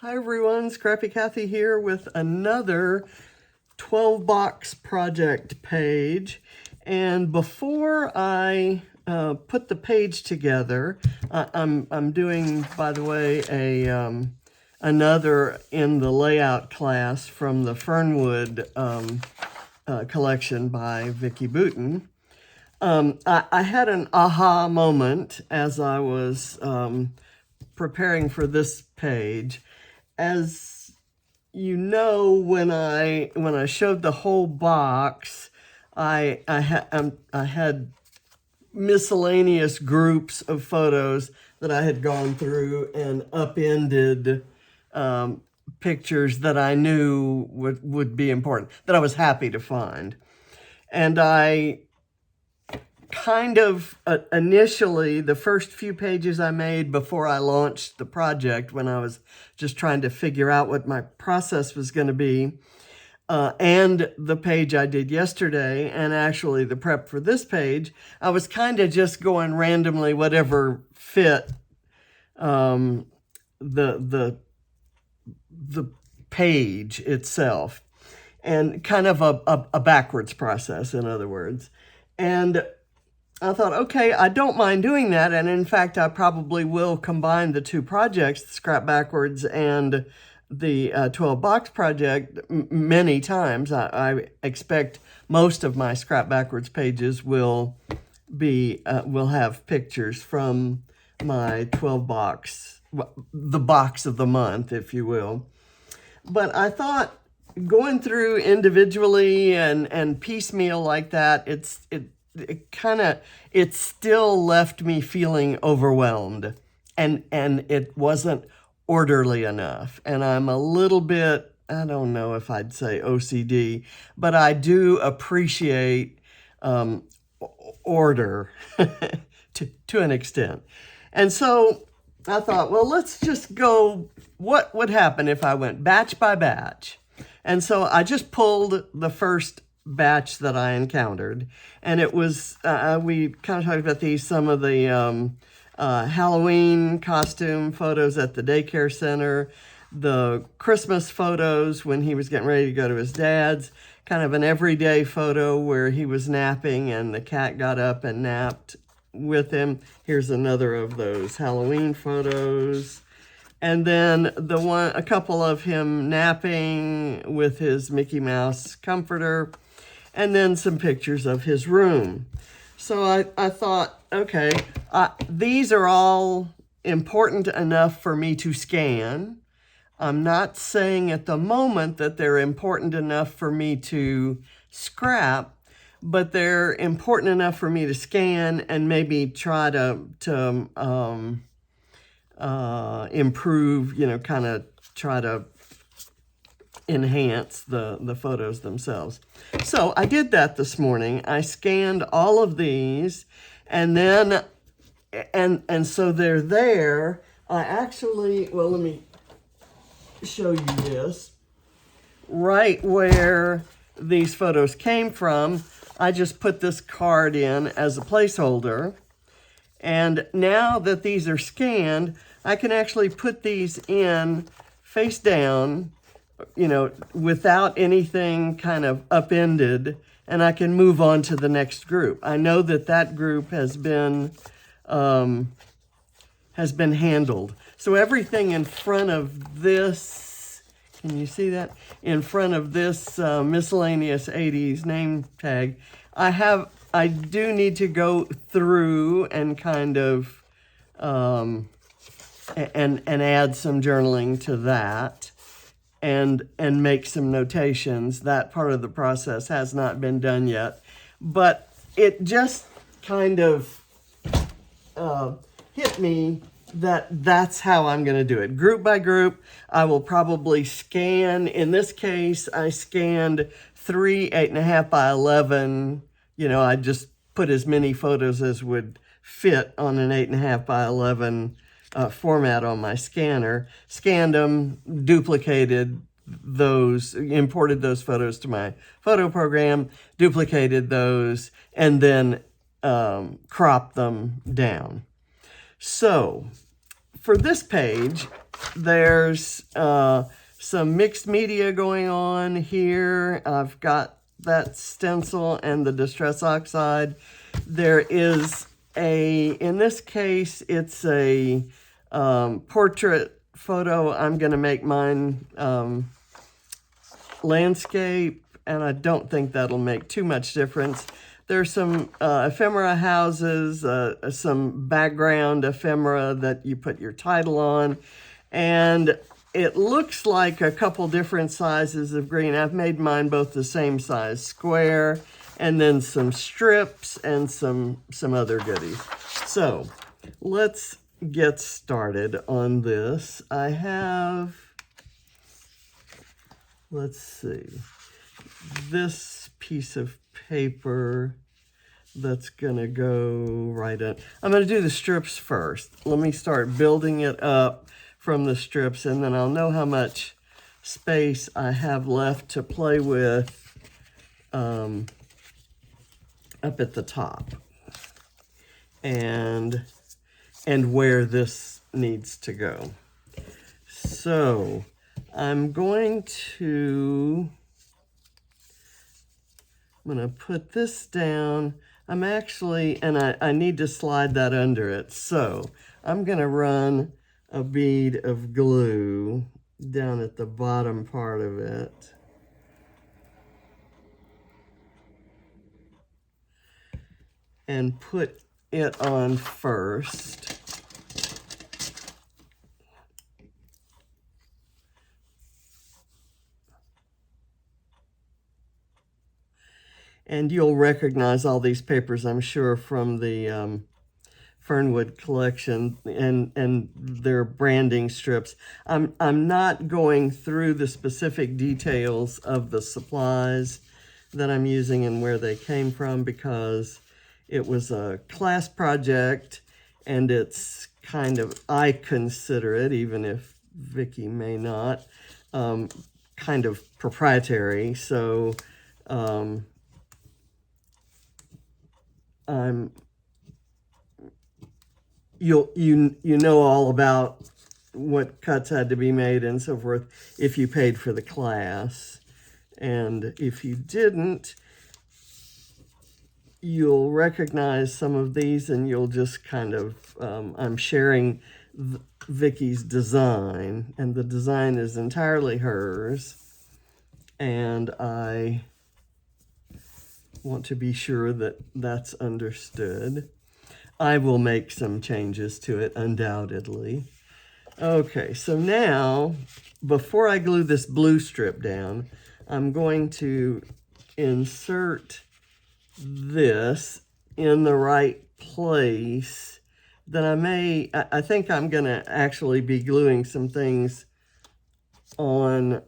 Hi everyone, Scrappy Kathy here with another 12 box project page. And before I put the page together, I'm doing, by the way, another in the layout class from the Fernwood collection by Vicki Boutin. I had an aha moment as I was preparing for this page. As you know, when I showed the whole box, I had miscellaneous groups of photos that I had gone through and upended pictures that I knew would be important, that I was happy to find. And I kind of initially, the first few pages I made before I launched the project, when I was just trying to figure out what my process was going to be, and the page I did yesterday, and actually the prep for this page, I was kind of just going randomly, whatever fit the page itself, and kind of a backwards process, in other words. And I thought, okay, I don't mind doing that. And in fact, I probably will combine the two projects, the Scrap Backwards and the 12 box project, many times. I expect most of my Scrap Backwards pages will have pictures from my 12 box, the box of the month, if you will. But I thought going through individually and piecemeal like that, it still left me feeling overwhelmed, and it wasn't orderly enough. And I'm a little bit, I don't know if I'd say OCD, but I do appreciate order to an extent. And so I thought, well, let's just go, what would happen if I went batch by batch? And so I just pulled the first batch that I encountered, and it was we kind of talked about these, some of the Halloween costume photos at the daycare center, the Christmas photos when he was getting ready to go to his dad's, kind of an everyday photo where he was napping and the cat got up and napped with him. Here's another of those Halloween photos. And then a couple of him napping with his Mickey Mouse comforter, and then some pictures of his room. So I thought, okay, these are all important enough for me to scan. I'm not saying at the moment that they're important enough for me to scrap, but they're important enough for me to scan and maybe try to improve, kind of try to enhance the photos themselves. So I did that this morning. I scanned all of these, and then, and so they're there. I actually, well, let me show you this. Right where these photos came from, I just put this card in as a placeholder. And now that these are scanned, I can actually put these in face down, without anything kind of upended, and I can move on to the next group. I know that group has been handled. So everything in front of this, can you see that? In front of this miscellaneous 80s name tag, I do need to go through and kind of and add some journaling to that, and make some notations. That part of the process has not been done yet, but it just kind of hit me that that's how I'm going to do it. Group by group, I will probably scan. In this case, I scanned 3 8.5 by 11. I just put as many photos as would fit on an 8.5 by 11 format on my scanner, scanned them, duplicated those, imported those photos to my photo program, duplicated those, and then cropped them down. So for this page, there's some mixed media going on here. I've got that stencil and the Distress Oxide. There is in this case, it's a portrait photo. I'm going to make mine landscape, and I don't think that'll make too much difference. There's some ephemera houses, some background ephemera that you put your title on, and it looks like a couple different sizes of green. I've made mine both the same size square, and then some strips and some other goodies. So let's get started on this. I have, let's see, this piece of paper that's gonna go right in. I'm gonna do the strips first. Let me start building it up from the strips, and then I'll know how much space I have left to play with up at the top, and where this needs to go. So I'm going to put this down. I'm actually, and I need to slide that under it. So I'm gonna run a bead of glue down at the bottom part of it. And put it on first. And you'll recognize all these papers, I'm sure, from the Fernwood collection and their branding strips. I'm not going through the specific details of the supplies that I'm using and where they came from, because it was a class project, and it's kind of, I consider it, even if Vicki may not, kind of proprietary. So you know all about what cuts had to be made and so forth if you paid for the class. And if you didn't, you'll recognize some of these, and you'll just kind of, I'm sharing Vicki's design, and the design is entirely hers, and I want to be sure that that's understood. I will make some changes to it, undoubtedly. Okay, so now, before I glue this blue strip down, I'm going to insert this in the right place. Then I think I'm gonna actually be gluing some things on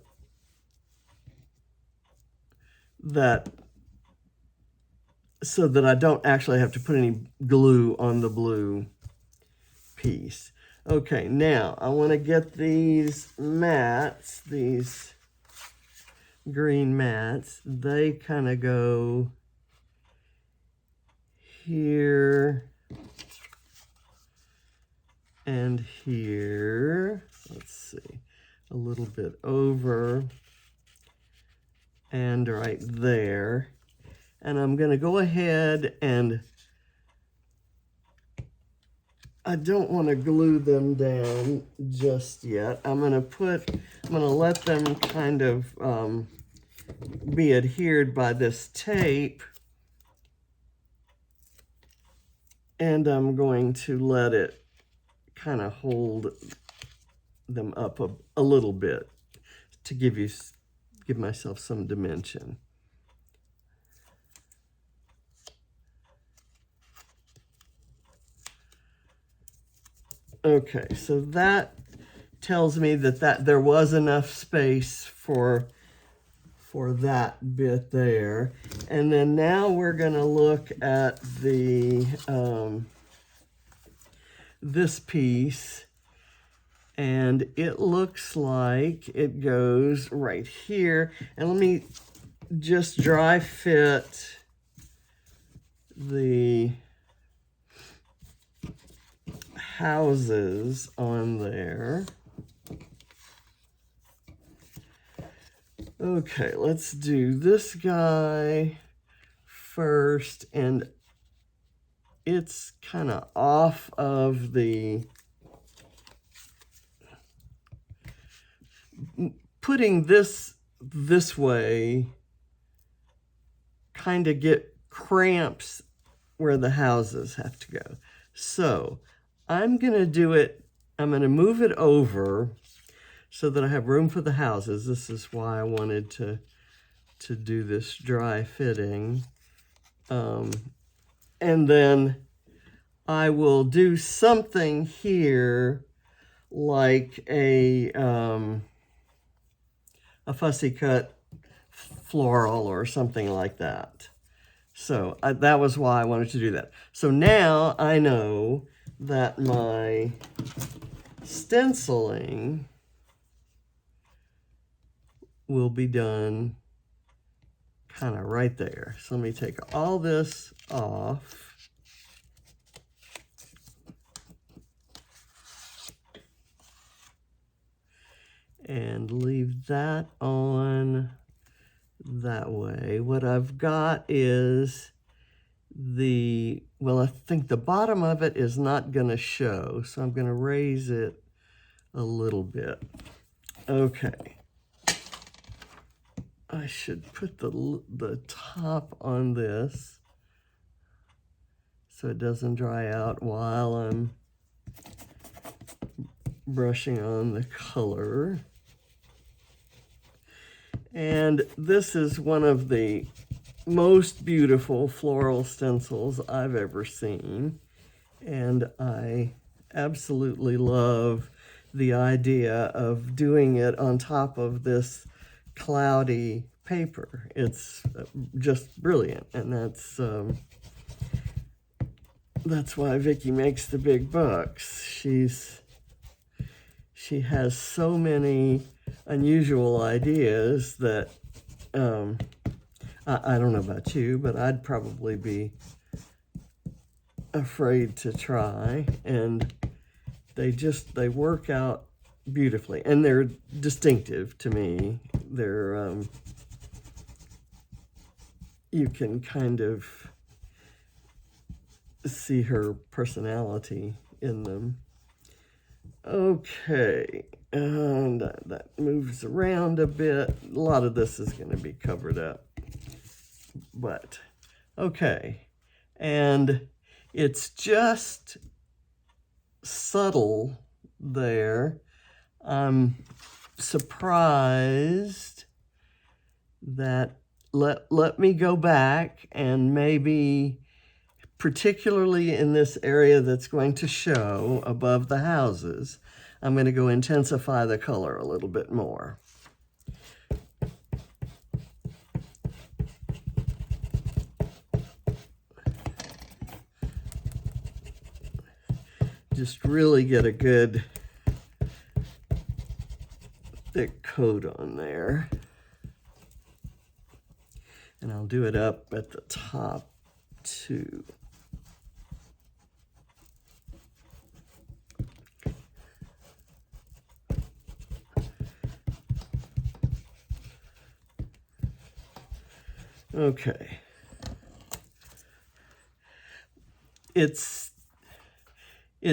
that, so that I don't actually have to put any glue on the blue piece. Okay, now I want to get these mats, these green mats. They kind of go here and here. Let's see, a little bit over and right there. And I'm going to go ahead, and I don't want to glue them down just yet. I'm going to let them kind of be adhered by this tape. And I'm going to let it kind of hold them up a little bit to give myself some dimension. Okay, so that tells me that there was enough space for that bit there. And then now we're going to look at the this piece, and it looks like it goes right here. And let me just dry fit the houses on there. Okay, let's do this guy first, and it's kind of off of the, putting this way kind of get cramps where the houses have to go. So I'm going to do it, I'm going to move it over so that I have room for the houses. This is why I wanted to do this dry fitting. And then I will do something here like a fussy cut floral or something like that. So that was why I wanted to do that. So now I know that my stenciling will be done kind of right there. So let me take all this off. And leave that on that way. What I've got is well, I think the bottom of it is not going to show, so I'm going to raise it a little bit. Okay. I should put the top on this so it doesn't dry out while I'm brushing on the color. And this is one of the most beautiful floral stencils I've ever seen. And I absolutely love the idea of doing it on top of this cloudy paper. It's just brilliant. And that's why Vicki makes the big bucks. She has so many unusual ideas that I don't know about you, but I'd probably be afraid to try. And they work out beautifully, and they're distinctive to me. They're you can kind of see her personality in them. Okay, and that moves around a bit. A lot of this is going to be covered up, but okay. And it's just subtle there. I'm surprised that let me go back and maybe, particularly in this area that's going to show above the houses, I'm going to go intensify the color a little bit more. Just really get a good thick coat on there. And I'll do it up at the top too. Okay. It's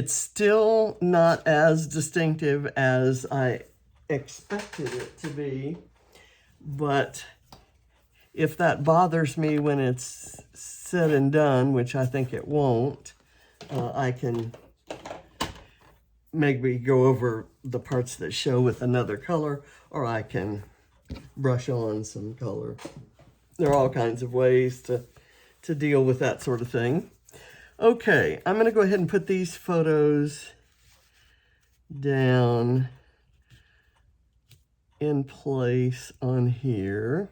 still not as distinctive as I expected it to be, but if that bothers me when it's said and done, which I think it won't, I can maybe go over the parts that show with another color, or I can brush on some color. There are all kinds of ways to deal with that sort of thing. Okay, I'm going to go ahead and put these photos down in place on here.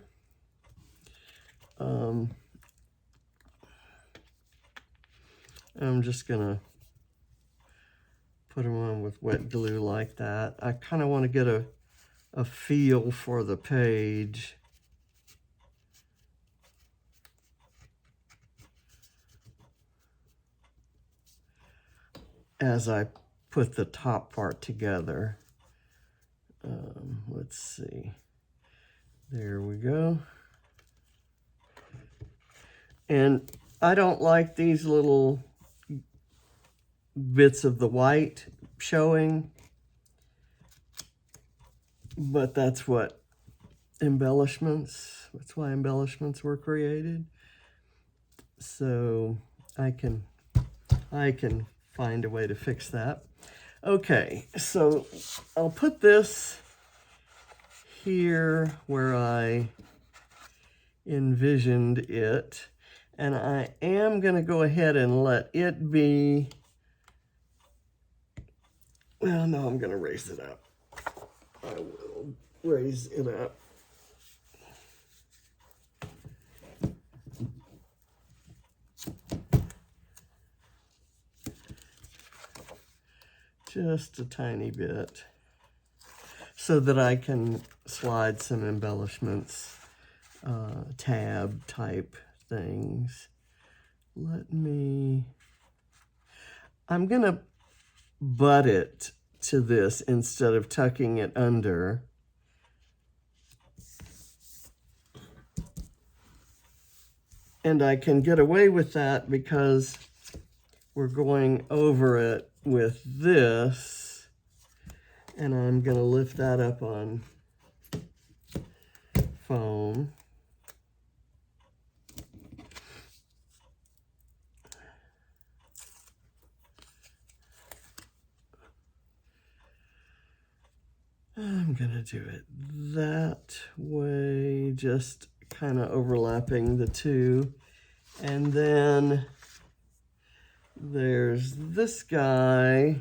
I'm just going to put them on with wet glue like that. I kind of want to get a feel for the page. As I put the top part together. Let's see. There we go. And I don't like these little bits of the white showing, but that's why embellishments were created. So I can find a way to fix that. Okay, so I'll put this here where I envisioned it, and I am going to go ahead and let it be, well, no, I'm going to raise it up. I will raise it up. Just a tiny bit, so that I can slide some embellishments, tab type things. I'm gonna butt it to this instead of tucking it under. And I can get away with that because we're going over it with this, and I'm going to lift that up on foam. I'm going to do it that way, just kind of overlapping the two. And then there's this guy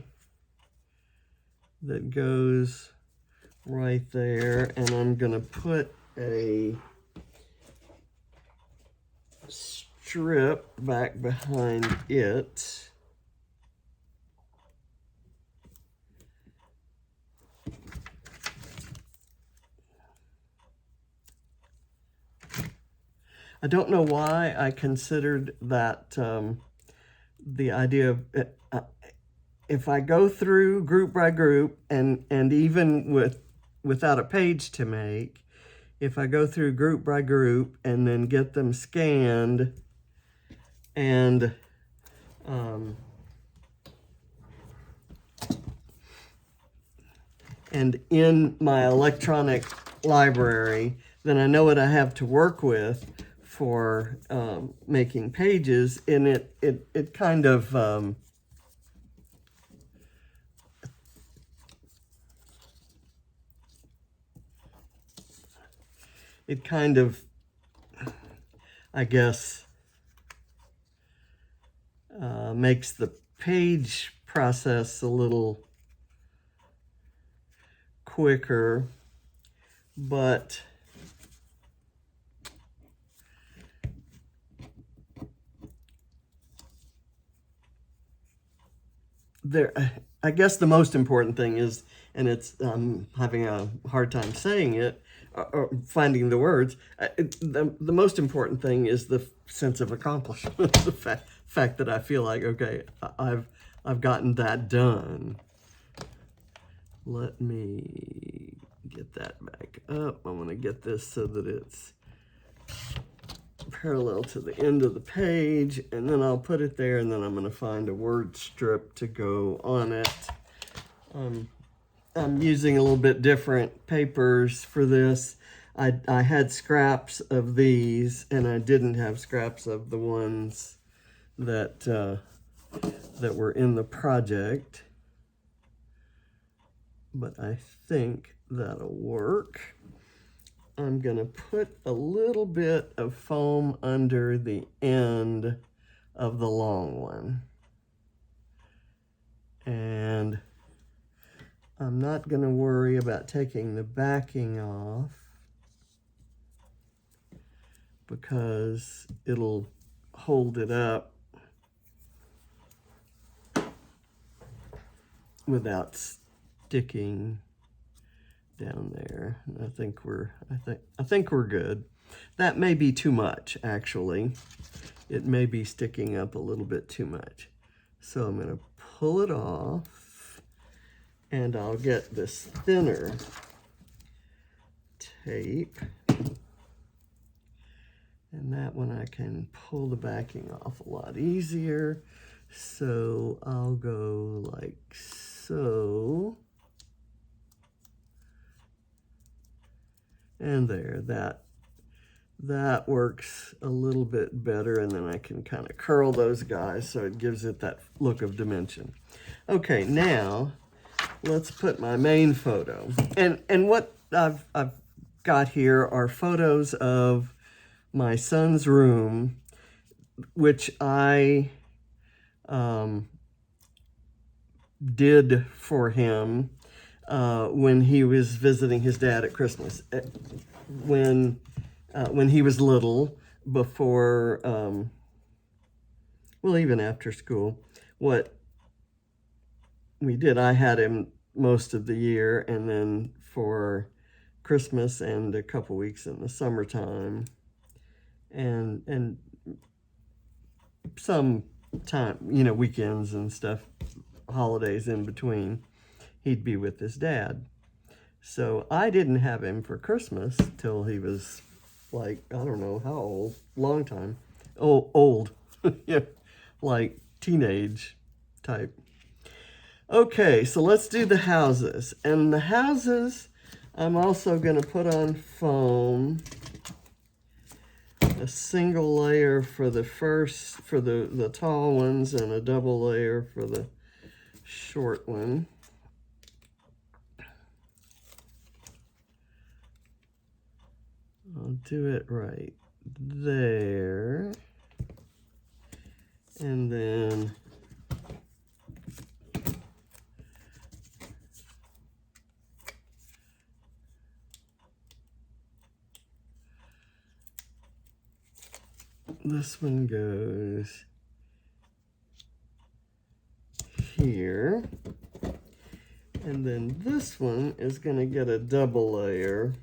that goes right there, and I'm going to put a strip back behind it. I don't know why I considered that the idea of if I go through group by group, and even without a page to make, if I go through group by group and then get them scanned, and in my electronic library, then I know what I have to work with for making pages, and it kind of I guess makes the page process a little quicker, but I guess the most important thing is, and I'm having a hard time saying it, or finding the words, the most important thing is the sense of accomplishment, the fact that I feel like, okay, I've gotten that done. Let me get that back up. I want to get this so that it's parallel to the end of the page, and then I'll put it there, and then I'm going to find a word strip to go on it. I'm using a little bit different papers for this. I had scraps of these, and I didn't have scraps of the ones that that were in the project, but I think that'll work. I'm going to put a little bit of foam under the end of the long one. And I'm not going to worry about taking the backing off, because it'll hold it up without sticking down there. I think we're good. That may be too much, actually. It may be sticking up a little bit too much. So I'm going to pull it off, and I'll get this thinner tape. And that one I can pull the backing off a lot easier. So I'll go like so. And there, that works a little bit better, and then I can kind of curl those guys so it gives it that look of dimension. Okay, now let's put my main photo. And what I've got here are photos of my son's room, which I did for him when he was visiting his dad at Christmas. When he was little, before, well, even after school, what we did, I had him most of the year, and then for Christmas and a couple weeks in the summertime, and some time, you know, weekends and stuff, holidays in between, he'd be with his dad. So I didn't have him for Christmas till he was like, I don't know how old, long time. Oh, old, yeah, like teenage type. Okay, so let's do the houses. And the houses, I'm also gonna put on foam, a single layer for the first, for the tall ones, and a double layer for the short one. I'll do it right there. And then this one goes here. And then this one is going to get a double layer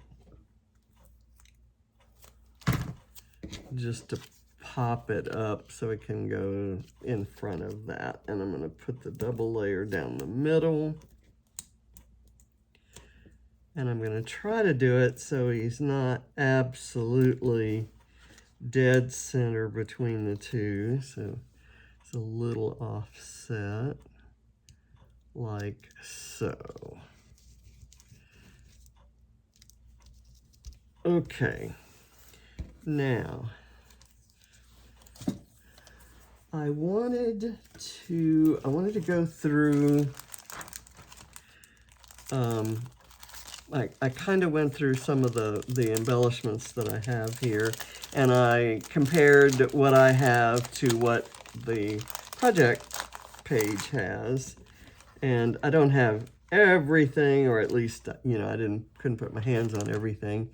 just to pop it up so it can go in front of that. And I'm going to put the double layer down the middle. And I'm going to try to do it so he's not absolutely dead center between the two. So it's a little offset, like so. Okay, now I wanted to go through, I kind of went through some of the embellishments that I have here, and I compared what I have to what the project page has. And I don't have everything, or at least, you know, couldn't put my hands on everything.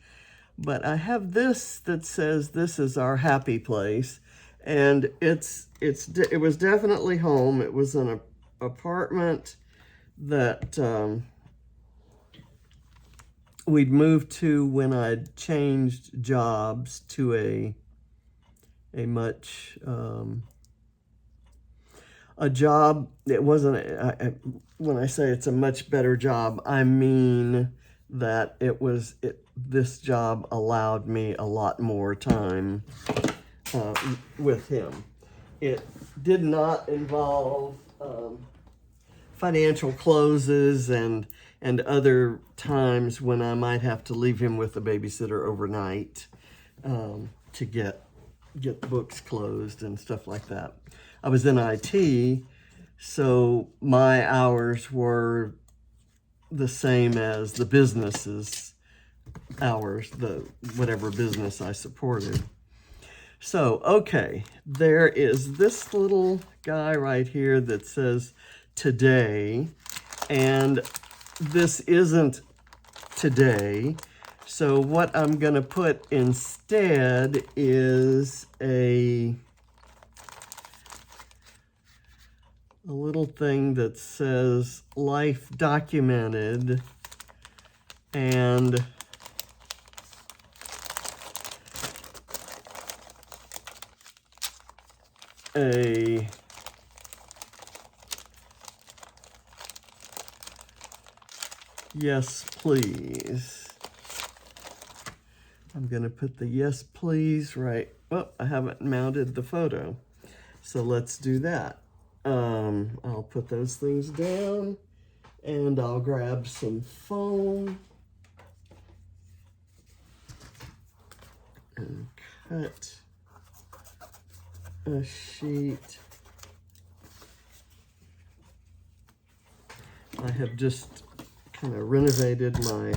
But I have this that says this is our happy place. And it was definitely home. It was an apartment that we'd moved to when I'd changed jobs to a much a job. It wasn't, when I say it's a much better job, I mean that this job allowed me a lot more time with him. It did not involve financial closes and other times when I might have to leave him with a babysitter overnight to get books closed and stuff like that. I was in IT, so my hours were the same as the business's hours, whatever business I supported. So, okay, there is this little guy right here that says today, and this isn't today. So what I'm gonna put instead is a little thing that says life documented, and a yes please. I'm going to put the yes, please right. Oh, I haven't mounted the photo. So let's do that. I'll put those things down and I'll grab some foam and cut a sheet. I have just kind of renovated my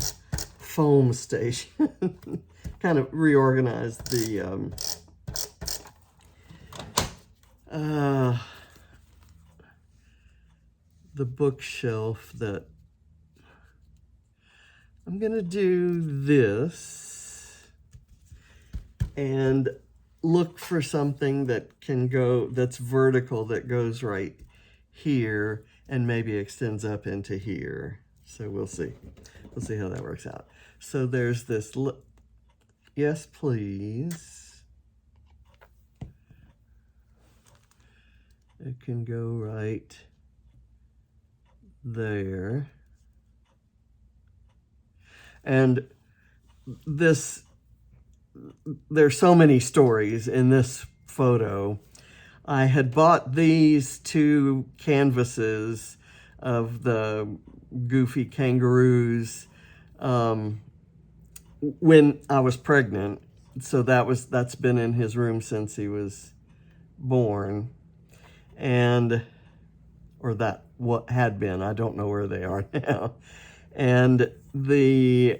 foam station, kind of reorganized the bookshelf. That I'm gonna do this and look for something that can go, that's vertical, that goes right here and maybe extends up into here. So we'll see. We'll see how that works out. So there's this, yes, please. It can go right there. And this, there's so many stories in this photo. I had bought these two canvases of the goofy kangaroos when I was pregnant. So that's been in his room since he was born. And, or that what had been, I don't know where they are now. And the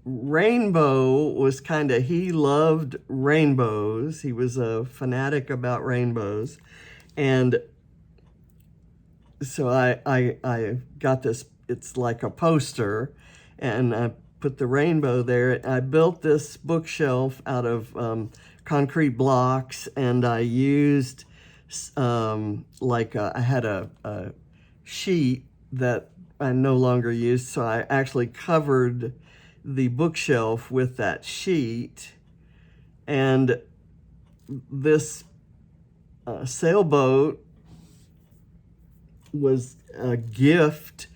rainbow was kind of, he loved rainbows. He was a fanatic about rainbows. And so I got this, it's like a poster, and I put the rainbow there. I built this bookshelf out of concrete blocks, and I used I had a sheet that I no longer used, so I actually covered the bookshelf with that sheet. And this sailboat was a gift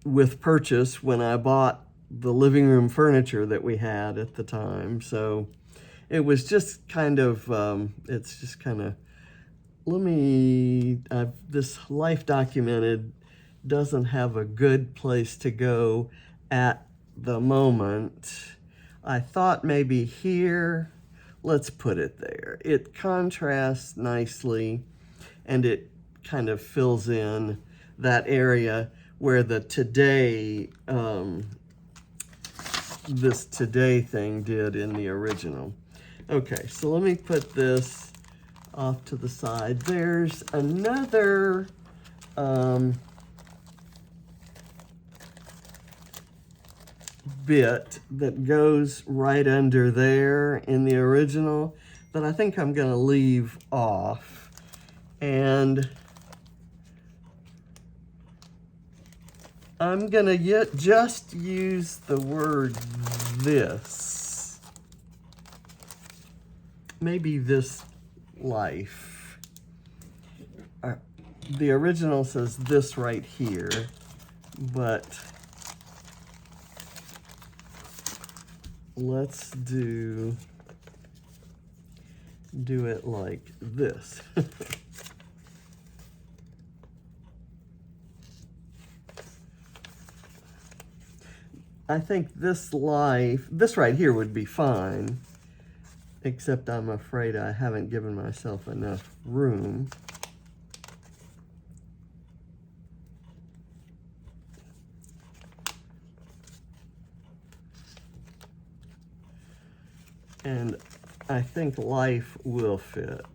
with purchase when I bought the living room furniture that we had at the time. So it was just kind of, it's just kind of, this Life Documented doesn't have a good place to go at the moment. I thought maybe here, let's put it there. It contrasts nicely, and it kind of fills in that area where the today, this today thing did in the original. Okay, so let me put this off to the side. There's another bit that goes right under there in the original that I think I'm gonna leave off. And I'm gonna just use the word this. Maybe this life. The original says this right here, but let's do it like this. I think this life, this right here would be fine, except I'm afraid I haven't given myself enough room. And I think life will fit.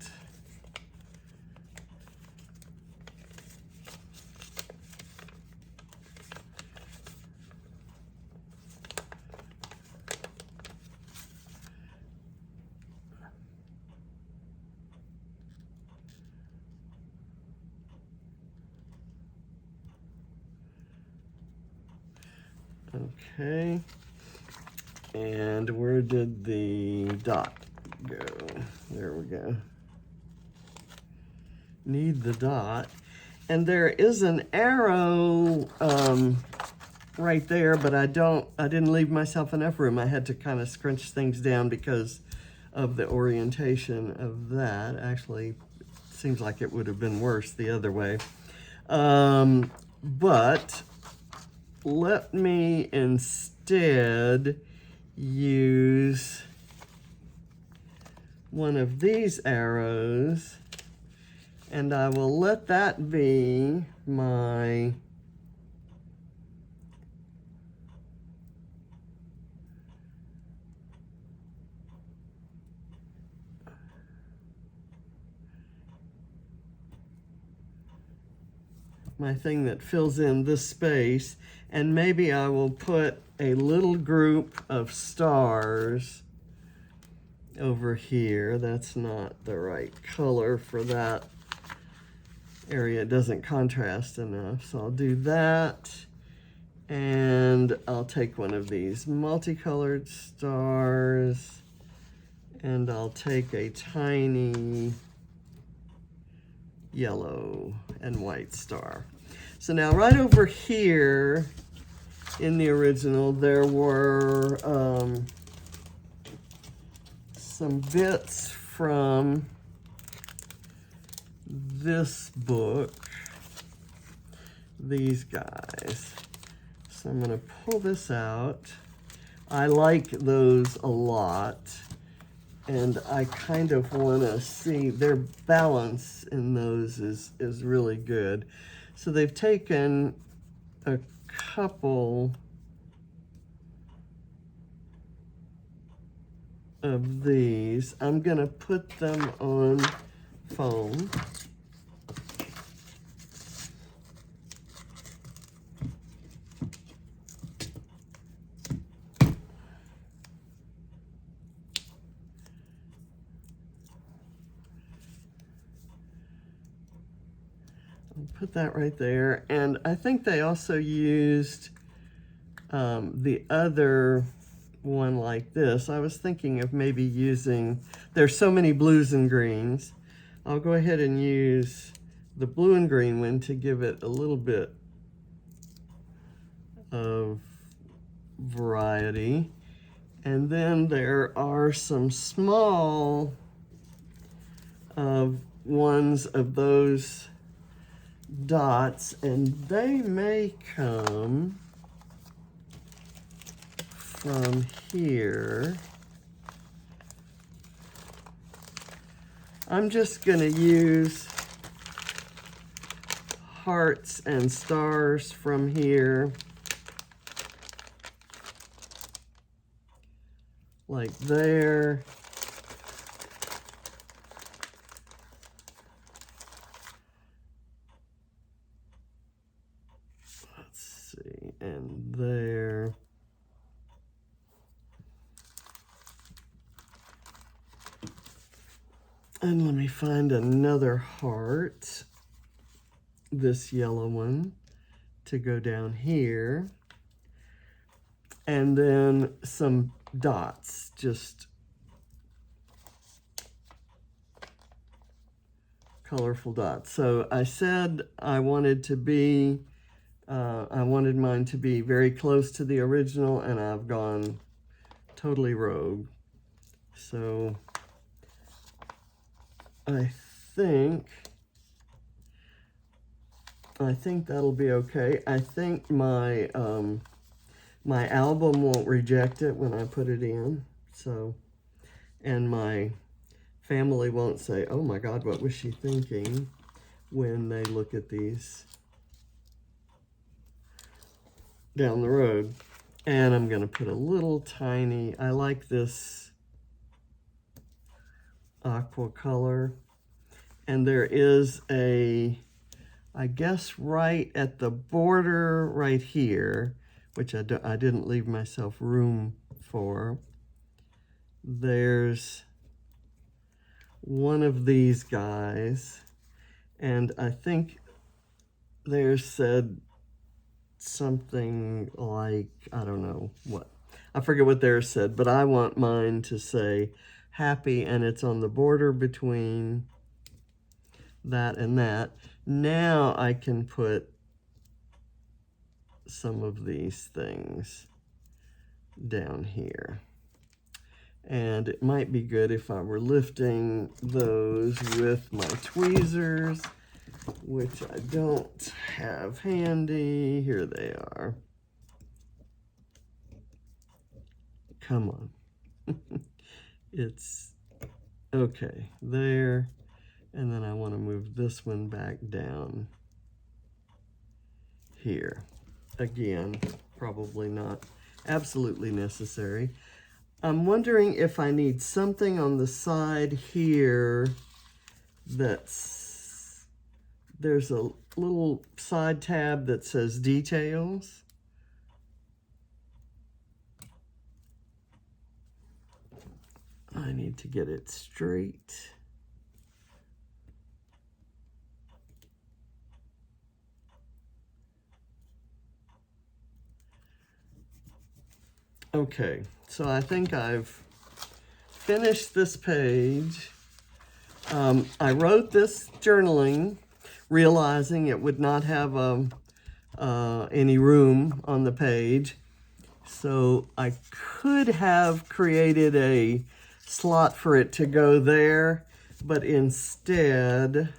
Okay, and where did the dot go? There we go. Need the dot. And there is an arrow right there, but I didn't leave myself enough room. I had to kind of scrunch things down because of the orientation of that. Actually, it seems like it would have been worse the other way. But let me instead use one of these arrows, and I will let that be my thing that fills in this space, and maybe I will put a little group of stars over here. That's not the right color for that area. It doesn't contrast enough, so I'll do that. And I'll take one of these multicolored stars, and I'll take a tiny yellow and white star. So now right over here in the original, there were some bits from this book, these guys. So I'm going to pull this out. I like those a lot, and I kind of want to see their balance in those is really good. So they've taken a couple of these. I'm going to put them on foam. Put that right there. And I think they also used the other one like this. I was thinking of maybe using, there's so many blues and greens. I'll go ahead and use the blue and green one to give it a little bit of variety. And then there are some small ones of those dots, and they may come from here. I'm just going to use hearts and stars from here, like there. And there. And let me find another heart, this yellow one, to go down here. And then some dots, just colorful dots. So I said I wanted to be I wanted mine to be very close to the original, and I've gone totally rogue. So I think that'll be okay. I think my my album won't reject it when I put it in. So, and my family won't say, "Oh my God, what was she thinking?" when they look at these down the road. And I'm going to put a little tiny, I like this aqua color. And there is a, I guess right at the border right here, which I didn't leave myself room for, there's one of these guys. And I think there's said something like, I don't know what, I forget what theirs said, but I want mine to say happy, and it's on the border between that and that. Now I can put some of these things down here. And it might be good if I were lifting those with my tweezers, which I don't have handy. Here they are. Come on. It's okay there. And then I want to move this one back down here. Again, probably not absolutely necessary. I'm wondering if I need something on the side here there's a little side tab that says details. I need to get it straight. Okay, so I think I've finished this page. I wrote this journaling, realizing it would not have any room on the page. So I could have created a slot for it to go there, but instead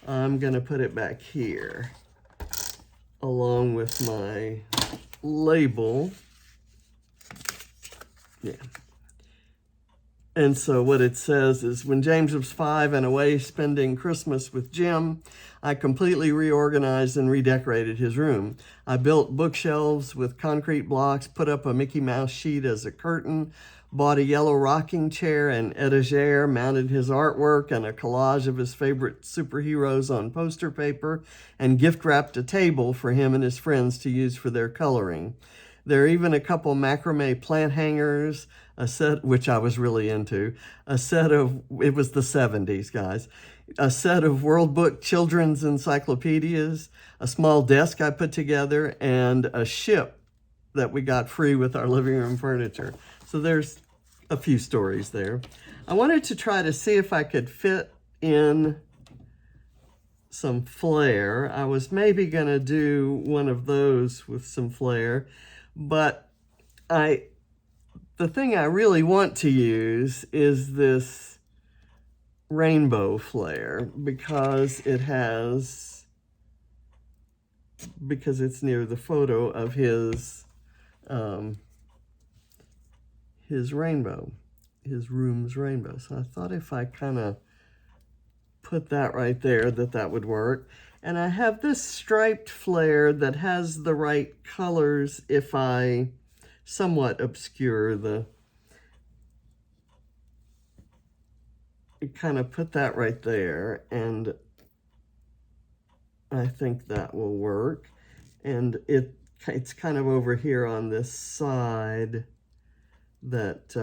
I'm gonna put it back here along with my label. Yeah. And so what it says is, when James was 5 and away spending Christmas with Jim, I completely reorganized and redecorated his room. I built bookshelves with concrete blocks, put up a Mickey Mouse sheet as a curtain, bought a yellow rocking chair and etagere, mounted his artwork and a collage of his favorite superheroes on poster paper, and gift wrapped a table for him and his friends to use for their coloring. There are even a couple macrame plant hangers, a set, which I was really into, a set of, it was the 70s, guys, a set of World Book children's encyclopedias, a small desk I put together, and a ship that we got free with our living room furniture. So there's a few stories there. I wanted to try to see if I could fit in some flair. I was maybe going to do one of those with some flair, but the thing I really want to use is this rainbow flair because it's near the photo of his rainbow, his room's rainbow. So I thought if I kind of put that right there, that would work. And I have this striped flair that has the right colors if I somewhat obscure kind of put that right there, and I think that will work. And it's kind of over here on this side that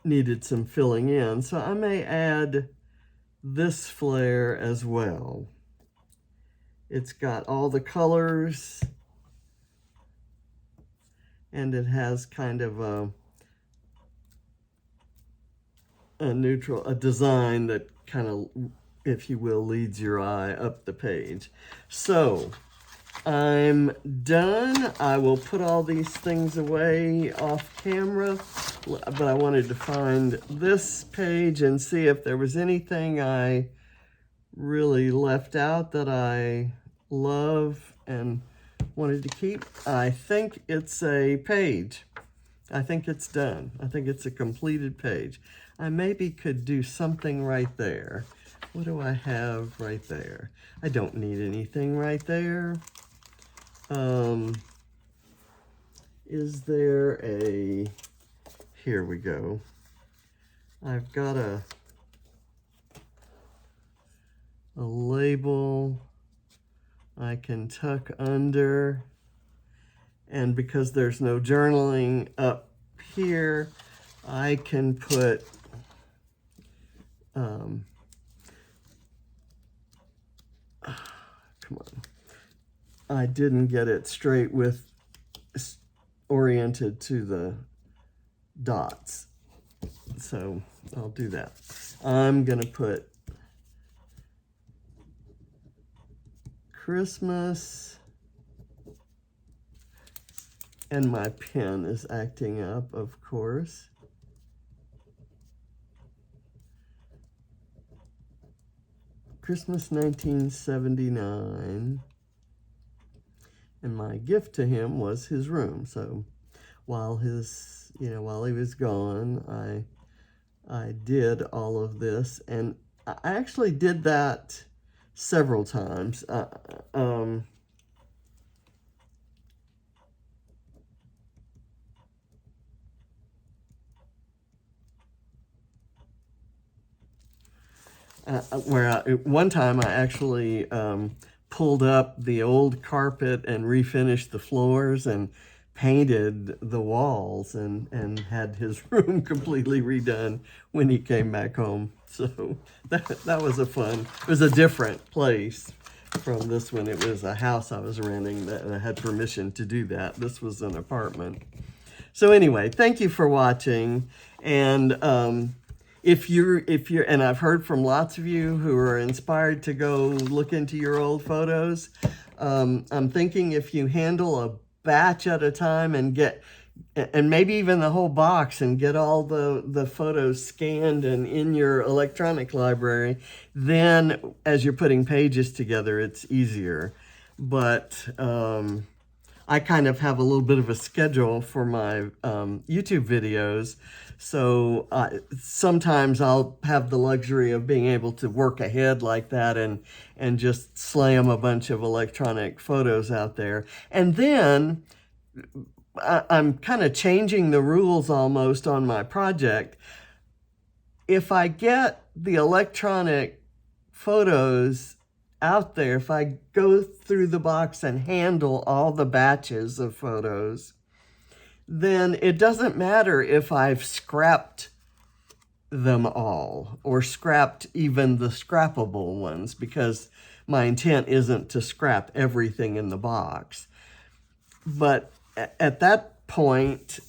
needed some filling in. So I may add this flair as well. It's got all the colors, and it has kind of a design that kind of, if you will, leads your eye up the page. So I'm done. I will put all these things away off camera, but I wanted to find this page and see if there was anything I really left out that I love and wanted to keep. I think it's a page. I think it's done. I think it's a completed page. I maybe could do something right there. What do I have right there? I don't need anything right there. Is there a, here we go. I've got a label I can tuck under, and because there's no journaling up here, I can put come on, I didn't get it straight with oriented to the dots, so I'll do that. I'm gonna put Christmas And my pen is acting up, of course. Christmas 1979. And my gift to him was his room. So while he was gone, I did all of this, and I actually did that several times. One time I actually pulled up the old carpet and refinished the floors and painted the walls and had his room completely redone when he came back home. So that was it was a different place from this one. It was a house I was renting that I had permission to do that. This was an apartment. So anyway, thank you for watching. And if you're, and I've heard from lots of you who are inspired to go look into your old photos. I'm thinking if you handle a batch at a time and maybe even the whole box and get all the photos scanned and in your electronic library, then as you're putting pages together, it's easier. But I kind of have a little bit of a schedule for my YouTube videos. So sometimes I'll have the luxury of being able to work ahead like that and just slam a bunch of electronic photos out there. And then I'm kind of changing the rules almost on my project. If I get the electronic photos out there, if I go through the box and handle all the batches of photos, then it doesn't matter if I've scrapped them all or scrapped even the scrappable ones, because my intent isn't to scrap everything in the box. But at that point,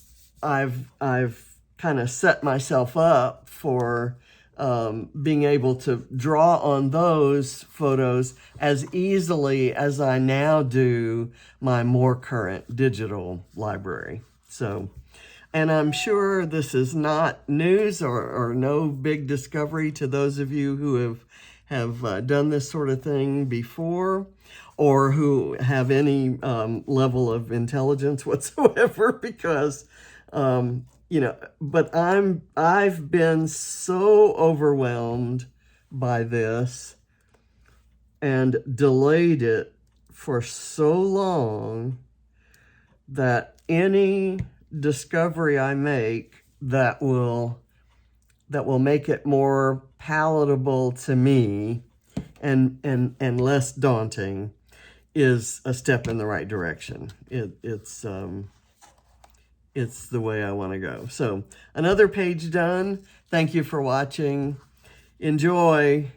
I've kind of set myself up for being able to draw on those photos as easily as I now do my more current digital library. So, and I'm sure this is not news or no big discovery to those of you who have done this sort of thing before, or who have any level of intelligence whatsoever, because but I've been so overwhelmed by this and delayed it for so long that any discovery I make that will make it more palatable to me and less daunting is a step in the right direction. It's the way I want to go. So another page done. Thank you for watching. Enjoy.